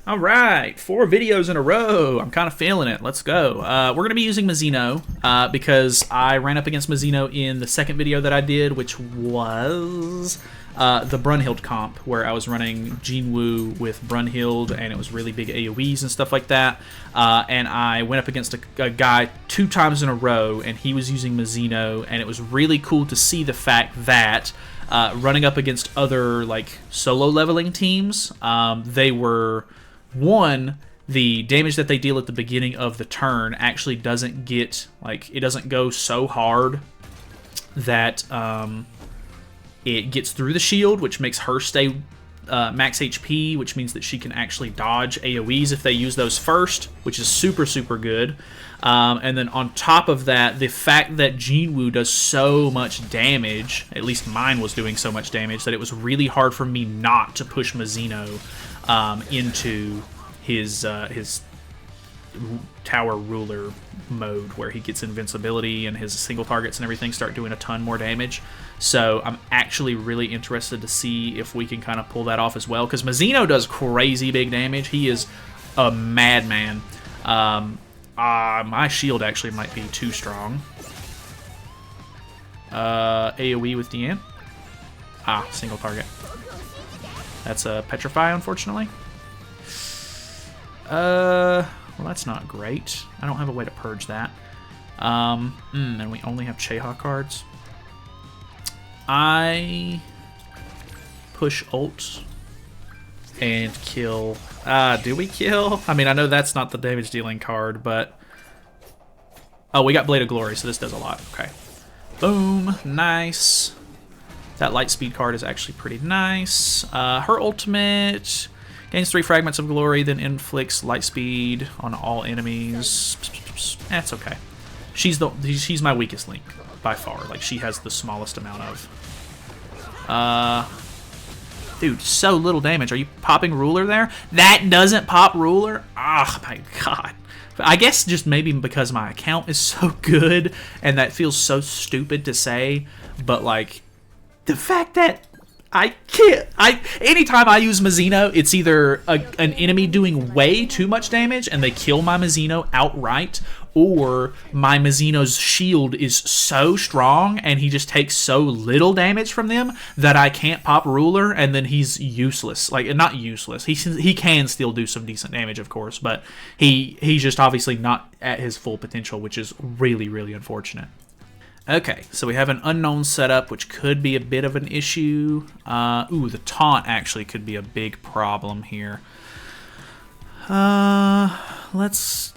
All right, 4 videos in a row. I'm kind of feeling it. Let's go. We're going to be using Mazino because I ran up against Mazino in the second video that I did, which was the Brunhild comp, where I was running Jinwoo with Brunhild, and it was really big AoEs and stuff like that. And I went up against a guy 2 times in a row, and he was using Mazino, and it was really cool to see the fact that running up against other like solo leveling teams, they were... One, the damage that they deal at the beginning of the turn actually doesn't get, like, it doesn't go so hard that it gets through the shield, which makes her stay max HP, which means that she can actually dodge AoEs if they use those first, which is super, super good. And then on top of that, the fact that Jinwoo does so much damage, at least mine was doing so much damage, that it was really hard for me not to push Mazino into his tower ruler mode, where he gets invincibility and his single targets and everything start doing a ton more damage. So I'm actually really interested to see if we can kind of pull that off as well, because Mazino does crazy big damage. He is a madman. My shield actually might be too strong. AoE with Deanne. Single target. That's a Petrify, unfortunately. Well, that's not great. I don't have a way to purge that. And we only have Cheha cards. I push ult and kill. Do we kill? I mean, I know that's not the damage dealing card, but... Oh, we got Blade of Glory, so this does a lot. Okay. Boom. Nice. That light speed card is actually pretty nice. Her ultimate gains 3 fragments of glory, then inflicts light speed on all enemies. That's okay. She's my weakest link by far. Like, she has the smallest amount of. Dude, so little damage. Are you popping ruler there? That doesn't pop ruler? Oh my god. I guess just maybe because my account is so good, and that feels so stupid to say, but like, the fact that I can't... anytime I use Mazino, it's either an enemy doing way too much damage and they kill my Mazino outright, or my Mazino's shield is so strong and he just takes so little damage from them that I can't pop ruler, and then he's useless. Like, not useless. He can still do some decent damage, of course, but he's just obviously not at his full potential, which is really, really unfortunate. Okay, so we have an unknown setup, which could be a bit of an issue. The taunt actually could be a big problem here. Let's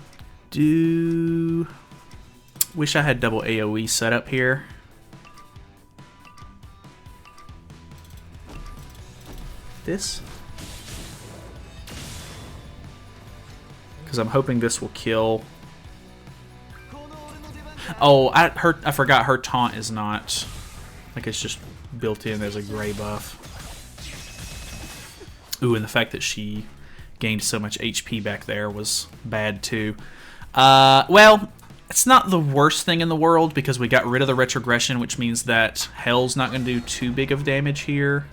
do... Wish I had double AoE set up here. This? Because I'm hoping this will kill... Oh, I forgot her taunt is not... Like, it's just built in as a gray buff. Ooh, and the fact that she gained so much HP back there was bad, too. Well, it's not the worst thing in the world, because we got rid of the retrogression, which means that Hell's not going to do too big of damage here.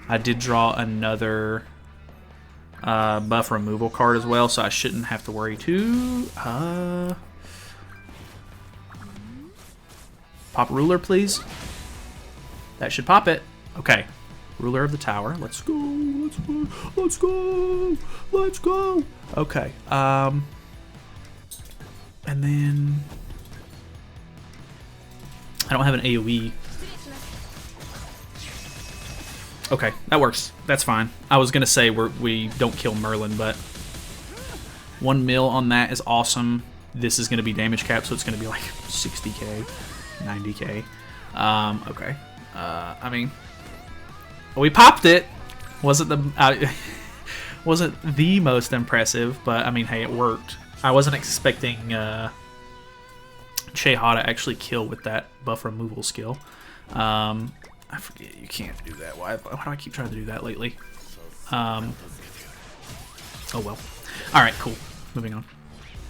I did draw another buff removal card as well, so I shouldn't have to worry too... Pop ruler, please. That should pop it. Okay. Ruler of the tower. Let's go. Let's go. Let's go. Let's go. Okay. And then... I don't have an AoE. Okay, that works. That's fine. I was going to say we don't kill Merlin, but 1 mil on that is awesome. This is going to be damage cap, so it's going to be like 60k. 90k. Okay. I mean, we popped it. Wasn't the most impressive, but I mean, hey, it worked. I wasn't expecting Cheha to actually kill with that buff removal skill. I forget you can't do that. Why do I keep trying to do that lately? Oh well. All right, cool. Moving on.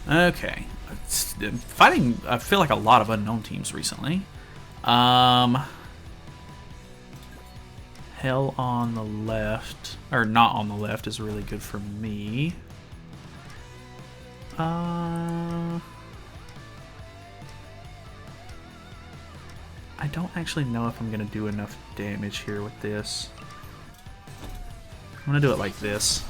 Okay. Fighting, I feel like a lot of unknown teams recently. Hell on the left, or not on the left, is really good for me. I don't actually know if I'm going to do enough damage here with this. I'm going to do it like this.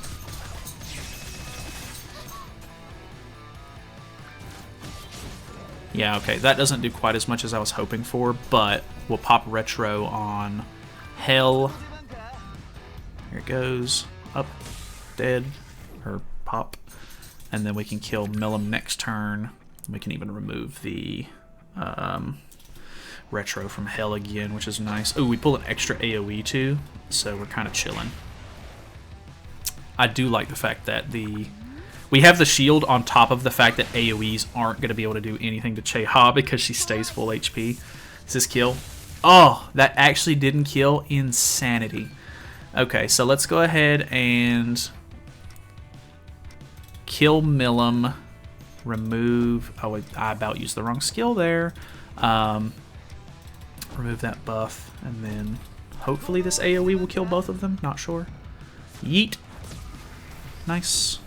Yeah, okay, that doesn't do quite as much as I was hoping for, but we'll pop Retro on Hell. Here it goes. Up. Dead. Or pop. And then we can kill Millum next turn. We can even remove the Retro from Hell again, which is nice. Oh, we pull an extra AoE too, so we're kind of chilling. I do like the fact that we have the shield on top of the fact that AoEs aren't going to be able to do anything to Che-Ha because she stays full HP. Does this kill? Oh, that actually didn't kill. Insanity. Okay, so let's go ahead and kill Millum. Remove... Oh, I about used the wrong skill there. Remove that buff, and then hopefully this AoE will kill both of them. Not sure. Yeet. Nice.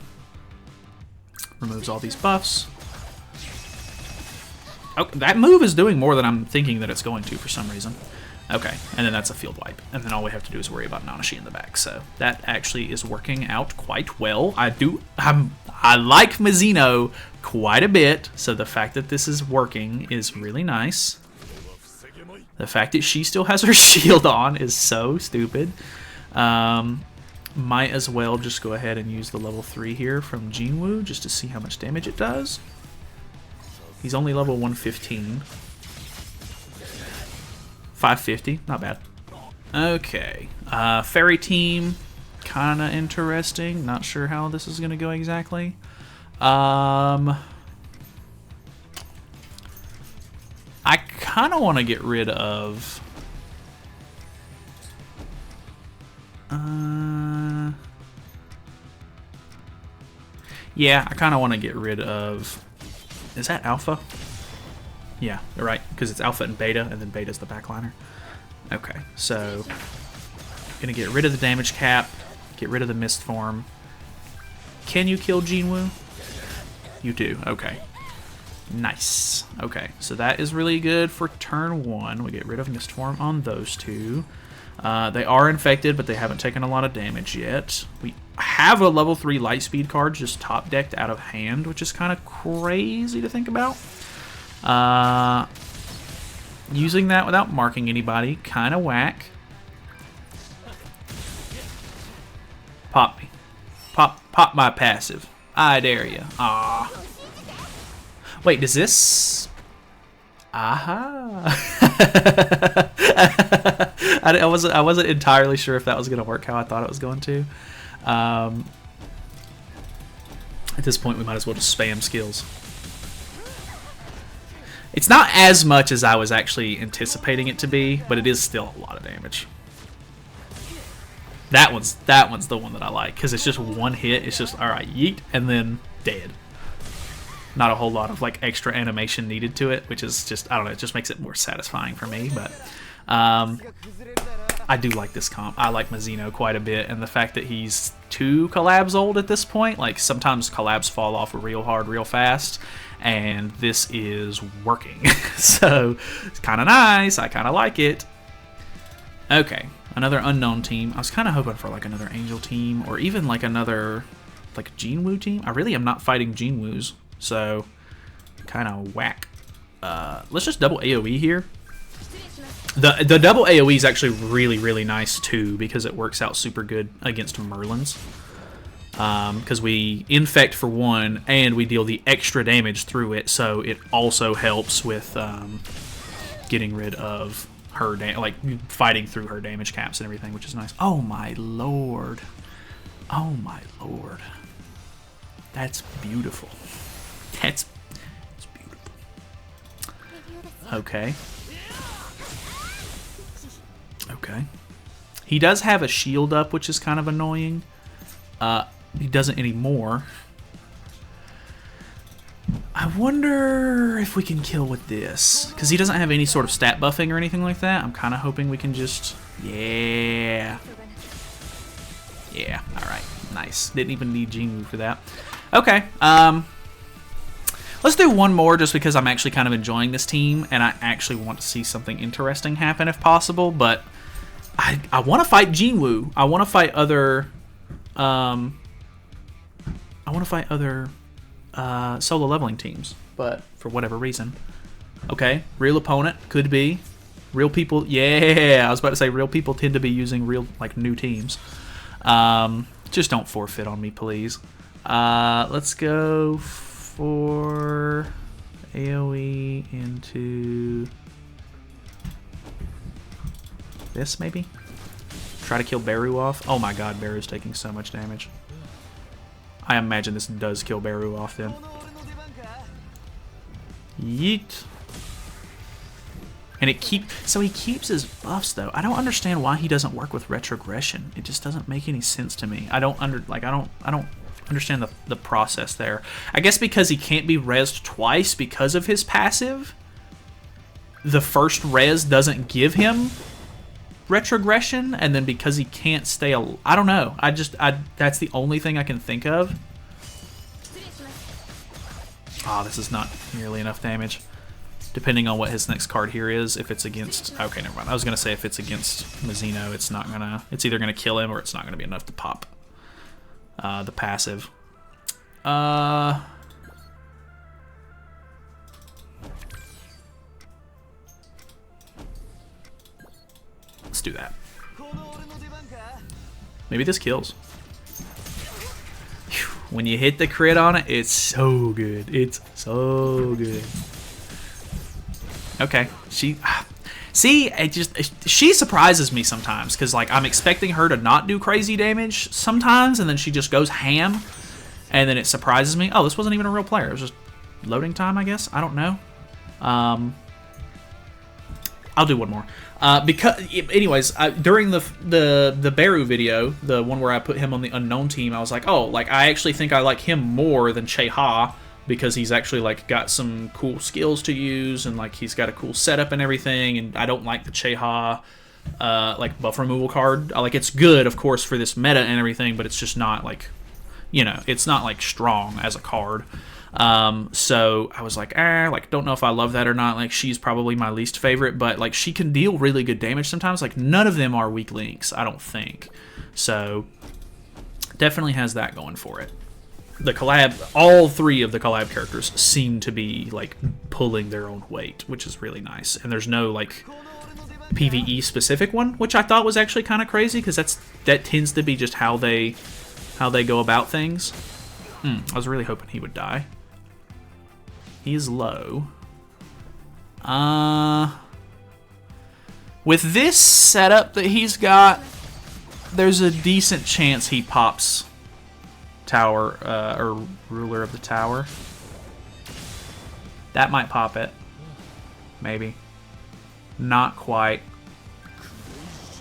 Removes all these buffs. Oh, that move is doing more than I'm thinking that it's going to for some reason. Okay, and then that's a field wipe. And then all we have to do is worry about Nanashi in the back. So that actually is working out quite well. I like Mazino quite a bit, so the fact that this is working is really nice. The fact that she still has her shield on is so stupid. Might as well just go ahead and use the level 3 here from Jinwoo just to see how much damage it does. He's only level 115. 550, not bad. Okay, Fairy Team, kind of interesting. Not sure how this is going to go exactly. I kind of want to get rid of... yeah, I kind of want to get rid of... Is that Alpha? Yeah, you're right, because it's Alpha and Beta, and then Beta's the backliner. Okay, so... Gonna get rid of the damage cap, get rid of the mist form. Can you kill Jinwoo? You do, okay. Nice. Okay, so that is really good for turn 1. We get rid of mist form on those two. They are infected, but they haven't taken a lot of damage yet. We have a level 3 Lightspeed card just top decked out of hand, which is kind of crazy to think about. Using that without marking anybody, kind of whack. Pop me. Pop my passive. I dare you. Ah. Wait, does this... Aha! I wasn't entirely sure if that was going to work how I thought it was going to. At this point, we might as well just spam skills. It's not as much as I was actually anticipating it to be, but it is still a lot of damage. That one's the one that I like, because it's just one hit. It's just, alright, yeet, and then dead. Not a whole lot of like extra animation needed to it, which is just, I don't know, it just makes it more satisfying for me. But I do like this comp. I like Mazino quite a bit, and the fact that he's 2 collabs old at this point, like sometimes collabs fall off real hard real fast, and this is working. So it's kind of nice. I kind of like it. Okay, another unknown team. I was kind of hoping for like another Angel team, or even like another like Jinwoo team. I really am not fighting Jinwoos. So, kind of whack. Let's just double AoE here. The double AoE is actually really, really nice too, because it works out super good against Merlins. Because we infect for 1, and we deal the extra damage through it, so it also helps with getting rid of her, like fighting through her damage caps and everything, which is nice. Oh my lord. Oh my lord. That's beautiful. That's beautiful. Okay. Okay. He does have a shield up, which is kind of annoying. He doesn't anymore. I wonder if we can kill with this. Because he doesn't have any sort of stat buffing or anything like that. I'm kind of hoping we can just... Yeah. Yeah, alright. Nice. Didn't even need Jinwoo for that. Okay. Let's do one more just because I'm actually kind of enjoying this team. And I actually want to see something interesting happen if possible. But I want to fight Jinwoo. I want to fight other... solo leveling teams, but for whatever reason. Okay, real opponent, could be. Real people, yeah, I was about to say real people tend to be using real, like, new teams. Just don't forfeit on me, please. Let's go for AoE into this, maybe? Try to kill Beru off. Oh my god, Beru's taking so much damage. I imagine this does kill Beru off then. Yeet. And it so he keeps his buffs though. I don't understand why he doesn't work with retrogression. It just doesn't make any sense to me. I don't understand the process there. I guess because he can't be rezzed twice because of his passive. The first res doesn't give him retrogression, and then because he can't stay I don't know. That's the only thing I can think of. Ah, this is not nearly enough damage. Depending on what his next card here is, if it's against... Okay, never mind. I was going to say if it's against Mazino, it's not going to... It's either going to kill him or it's not going to be enough to pop the passive. Let's do that. Maybe this kills. When you hit the crit on it, it's so good. It's so good. Okay, she surprises me sometimes because like I'm expecting her to not do crazy damage sometimes, and then she just goes ham, and then it surprises me. Oh, this wasn't even a real player. It was just loading time, I guess. I don't know. I'll do one more. Anyways, during the Beru video, the one where I put him on the unknown team, I was like, oh, like I actually think I like him more than Hae-In because he's actually like got some cool skills to use and like he's got a cool setup and everything. And I don't like the Hae-In like buff removal card. Like it's good, of course, for this meta and everything, but it's just not like, you know, it's not like strong as a card. So I was like, like, don't know if I love that or not. Like, she's probably my least favorite, but like, she can deal really good damage sometimes. Like, none of them are weak links, I don't think. So, definitely has that going for it. The collab, all three of the collab characters seem to be like pulling their own weight, which is really nice. And there's no like PvE specific one, which I thought was actually kind of crazy because that tends to be just how they go about things. I was really hoping he would die. He is low. With this setup that he's got, there's a decent chance he pops Tower, or Ruler of the Tower. That might pop it. Maybe. Not quite.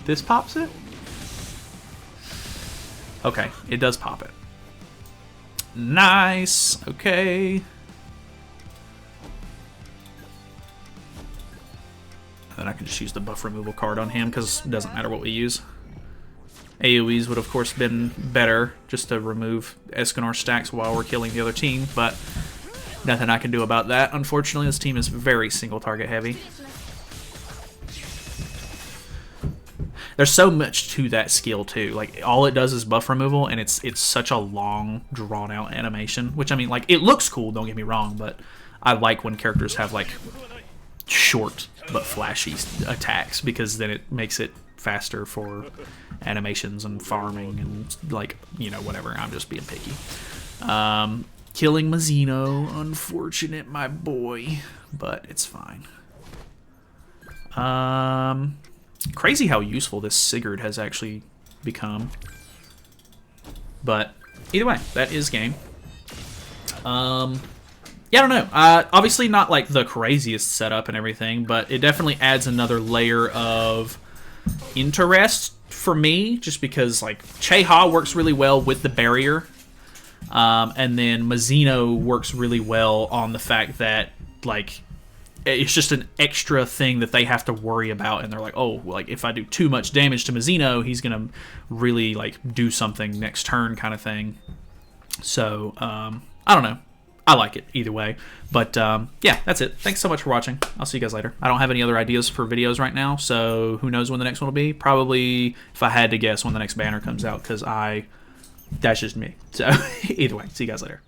This pops it? Okay, it does pop it. Nice. Okay. Then I can just use the buff removal card on him because it doesn't matter what we use. AoEs would of course been better just to remove Escanor stacks while we're killing the other team, but nothing I can do about that. Unfortunately, this team is very single target heavy. There's so much to that skill too. Like all it does is buff removal, and it's such a long, drawn out animation. Which I mean, like it looks cool. Don't get me wrong, but I like when characters have like short but flashy attacks because then it makes it faster for animations and farming and like whatever. I'm just being picky. Killing Mazino, unfortunate, my boy, but it's fine. Crazy how useful this Sigurd has actually become. But either way, that is game. Yeah, I don't know. Obviously not like the craziest setup and everything, but it definitely adds another layer of interest for me, just because like Hae-In works really well with the barrier. And then Mazino works really well on the fact that, like, it's just an extra thing that they have to worry about, and they're like, oh, like, if I do too much damage to Mazino, he's gonna really, like, do something next turn kind of thing. So I don't know, I like it either way. But yeah, that's it. Thanks so much for watching. I'll see you guys later. I don't have any other ideas for videos right now, so who knows when the next one will be. Probably, if I had to guess, when the next banner comes out, because that's just me. So either way, see you guys later.